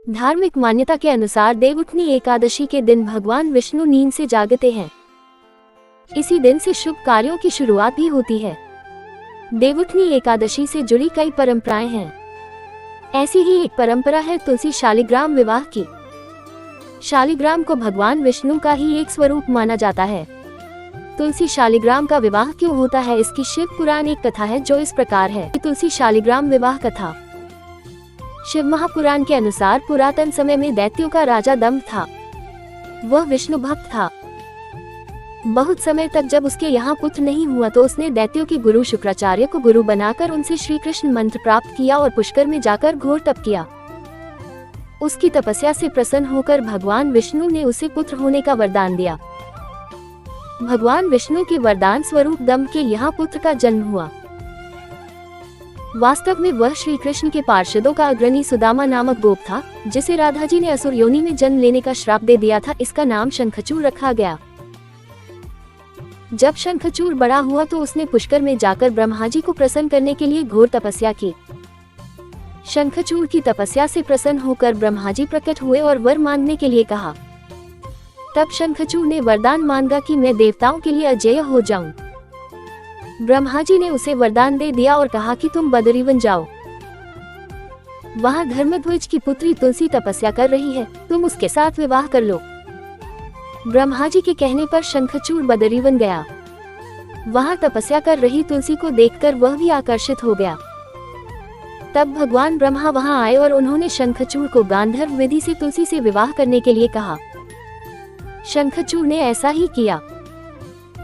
धार्मिक मान्यता के अनुसार देवउठनी एकादशी के दिन भगवान विष्णु नींद से जागते हैं। इसी दिन से शुभ कार्यों की शुरुआत भी होती है। देवउठनी एकादशी से जुड़ी कई परंपराएं हैं। ऐसी ही एक परंपरा है तुलसी शालिग्राम विवाह की। शालिग्राम को भगवान विष्णु का ही एक स्वरूप माना जाता है। तुलसी शालिग्राम का विवाह क्यों होता है, इसकी शिव पुराण एक कथा है जो इस प्रकार है। तुलसी शालिग्राम विवाह कथा। शिव महापुराण के अनुसार पुरातन समय में दैत्यों का राजा दंभ था। वह विष्णु भक्त था। बहुत समय तक जब उसके यहाँ पुत्र नहीं हुआ तो उसने दैत्यों के गुरु शुक्राचार्य को गुरु बनाकर उनसे श्री कृष्ण मंत्र प्राप्त किया और पुष्कर में जाकर घोर तप किया। उसकी तपस्या से प्रसन्न होकर भगवान विष्णु ने उसे पुत्र होने का वरदान दिया। भगवान विष्णु के वरदान स्वरूप दंभ के यहाँ पुत्र का जन्म हुआ। वास्तव में वह श्री कृष्ण के पार्षदों का अग्रणी सुदामा नामक गोप था, जिसे राधा जी ने असुर योनि में जन्म लेने का श्राप दे दिया था। इसका नाम शंखचूड़ रखा गया। जब शंखचूड़ बड़ा हुआ तो उसने पुष्कर में जाकर ब्रह्मा जी को प्रसन्न करने के लिए घोर तपस्या की। शंखचूड़ की तपस्या से प्रसन्न होकर ब्रह्मा जी प्रकट हुए और वर मांगने के लिए कहा। तब शंखचूड़ ने वरदान मांगा कि मैं देवताओं के लिए अजेय हो जाऊं। ब्रह्मा जी ने उसे वरदान दे दिया और कहा कि तुम बदरीवन जाओ। वहां धर्मध्वज की पुत्री तुलसी तपस्या कर रही है, तुम उसके साथ विवाह कर लो। ब्रह्मा जी के कहने पर शंखचूड़ बदरीवन गया। वहां तपस्या कर रही तुलसी को देखकर वह भी आकर्षित हो गया। तब भगवान ब्रह्मा वहां आए और उन्होंने शंखचूड़ को गांधर्व विधि से तुलसी से विवाह करने के लिए कहा। शंखचूड़ ने ऐसा ही किया।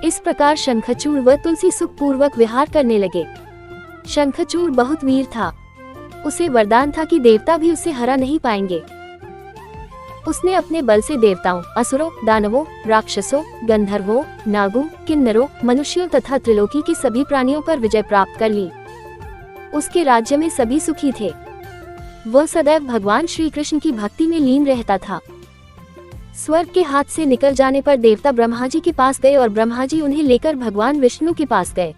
इस प्रकार शंखचूड़ व तुलसी सुखपूर्वक विहार करने लगे। शंखचूड़ बहुत वीर था। उसे वरदान था कि देवता भी उसे हरा नहीं पाएंगे। उसने अपने बल से देवताओं, असुरों, दानवों, राक्षसों, गंधर्वों, नागों, किन्नरों, मनुष्यों तथा त्रिलोकी के सभी प्राणियों पर विजय प्राप्त कर ली। उसके राज्य में सभी सुखी थे। वह सदैव भगवान श्री कृष्ण की भक्ति में लीन रहता था। स्वर्ग के हाथ से निकल जाने पर देवता ब्रह्मा जी के पास गए और ब्रह्मा जी उन्हें लेकर भगवान विष्णु के पास गए।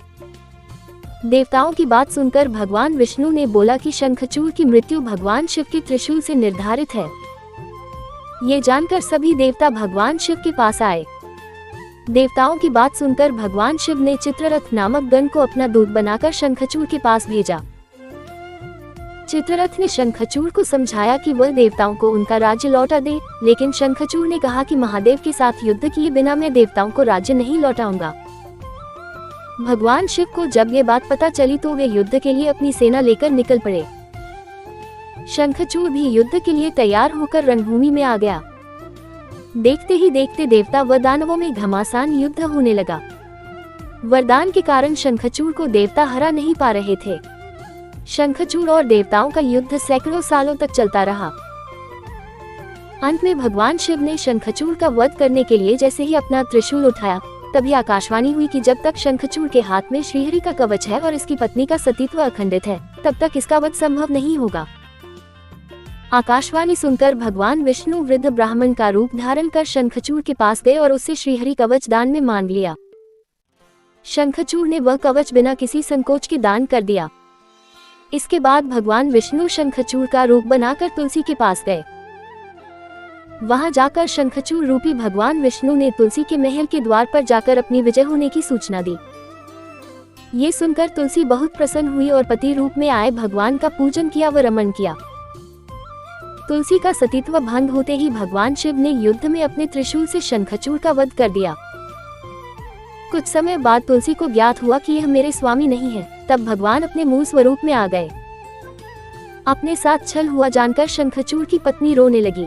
देवताओं की बात सुनकर भगवान विष्णु ने बोला कि शंखचूड़ की मृत्यु भगवान शिव के त्रिशूल से निर्धारित है। ये जानकर सभी देवता भगवान शिव के पास आए। देवताओं की बात सुनकर भगवान शिव ने चित्ररथ नामक गण को अपना दूत बनाकर शंखचूड़ के पास भेजा। चित्ररथ ने शंखचूड़ को समझाया कि वह देवताओं को उनका राज्य लौटा दे, लेकिन शंखचूड़ ने कहा कि महादेव के साथ युद्ध किए बिना मैं देवताओं को राज्य नहीं लौटाऊंगा। भगवान शिव को जब ये बात पता चली तो वे युद्ध के लिए अपनी सेना लेकर निकल पड़े। शंखचूड़ भी युद्ध के लिए तैयार होकर रणभूमि में आ गया। देखते ही देखते देवता व दानवों में घमासान युद्ध होने लगा। वरदान के कारण शंखचूड़ को देवता हरा नहीं पा रहे थे। शंखचूड़ और देवताओं का युद्ध सैकड़ों सालों तक चलता रहा। अंत में भगवान शिव ने शंखचूड़ का वध करने के लिए जैसे ही अपना त्रिशूल उठाया, तभी आकाशवाणी हुई कि जब तक शंखचूड़ के हाथ में श्रीहरि का कवच है और इसकी पत्नी का सतीत्व अखंडित है, तब तक इसका वध संभव नहीं होगा। आकाशवाणी सुनकर भगवान विष्णु वृद्ध ब्राह्मण का रूप धारण कर शंखचूड़ के पास गए और उससे श्रीहरि कवच दान में मांग लिया। शंखचूड़ ने वह कवच बिना किसी संकोच के दान कर दिया। इसके बाद भगवान विष्णु शंखचूड़ का रूप बनाकर तुलसी के पास गए। वहां जाकर शंखचूड़ रूपी भगवान विष्णु ने तुलसी के महल के द्वार पर जाकर अपनी विजय होने की सूचना दी। ये सुनकर तुलसी बहुत प्रसन्न हुई और पति रूप में आए भगवान का पूजन किया व रमन किया। तुलसी का सतीत्व भंग होते ही भगवान शिव ने युद्ध में अपने त्रिशूल से शंखचूड़ का वध कर दिया। कुछ समय बाद तुलसी को ज्ञात हुआ कि यह मेरे स्वामी नहीं है। तब भगवान अपने मूल स्वरूप में आ गए। अपने साथ छल हुआ जानकर शंखचूड़ की पत्नी रोने लगी।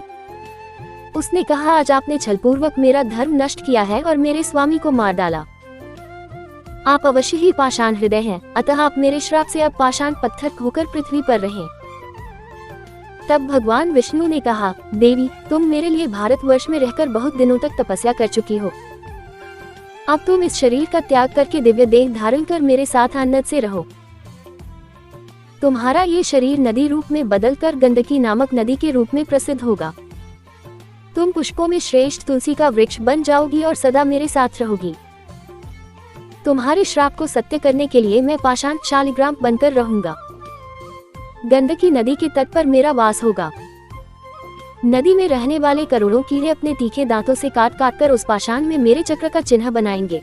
उसने कहा, आज आपने छलपूर्वक मेरा धर्म नष्ट किया है और मेरे स्वामी को मार डाला। आप अवश्य ही पाषाण हृदय हैं, अतः आप मेरे श्राप से अब पाषाण पत्थर होकर पृथ्वी पर रहें। तब भगवान विष्णु ने कहा, देवी, तुम मेरे लिए भारतवर्ष में रहकर बहुत दिनों तक तपस्या कर चुकी हो। अब तुम इस शरीर का त्याग करके दिव्य देह धारण कर मेरे साथ आनंद से रहो। तुम्हारा ये शरीर नदी रूप में बदलकर गंडकी नामक नदी के रूप में प्रसिद्ध होगा। तुम पुष्पों में श्रेष्ठ तुलसी का वृक्ष बन जाओगी और सदा मेरे साथ रहोगी। तुम्हारे श्राप को सत्य करने के लिए मैं पाषाण शालिग्राम बनकर रहूंगा। गंडकी नदी के तट पर मेरा वास होगा। नदी में रहने वाले करोड़ों कीड़े अपने तीखे दांतों से काट काट कर उस पाषाण में मेरे चक्र का चिन्ह बनाएंगे।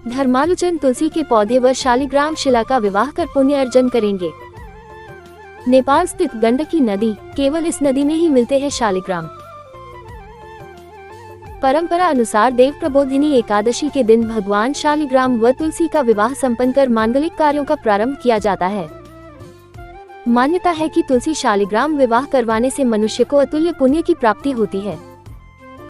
धर्मालुचन तुलसी के पौधे व शालिग्राम शिला का विवाह कर पुण्य अर्जन करेंगे। नेपाल स्थित गंडकी नदी, केवल इस नदी में ही मिलते हैं शालिग्राम। परंपरा अनुसार देव प्रबोधिनी एकादशी के दिन भगवान शालिग्राम व तुलसी का विवाह संपन्न कर मांगलिक कार्यों का प्रारंभ किया जाता है। मान्यता है कि तुलसी शालिग्राम विवाह करवाने से मनुष्य को अतुल्य पुण्य की प्राप्ति होती है।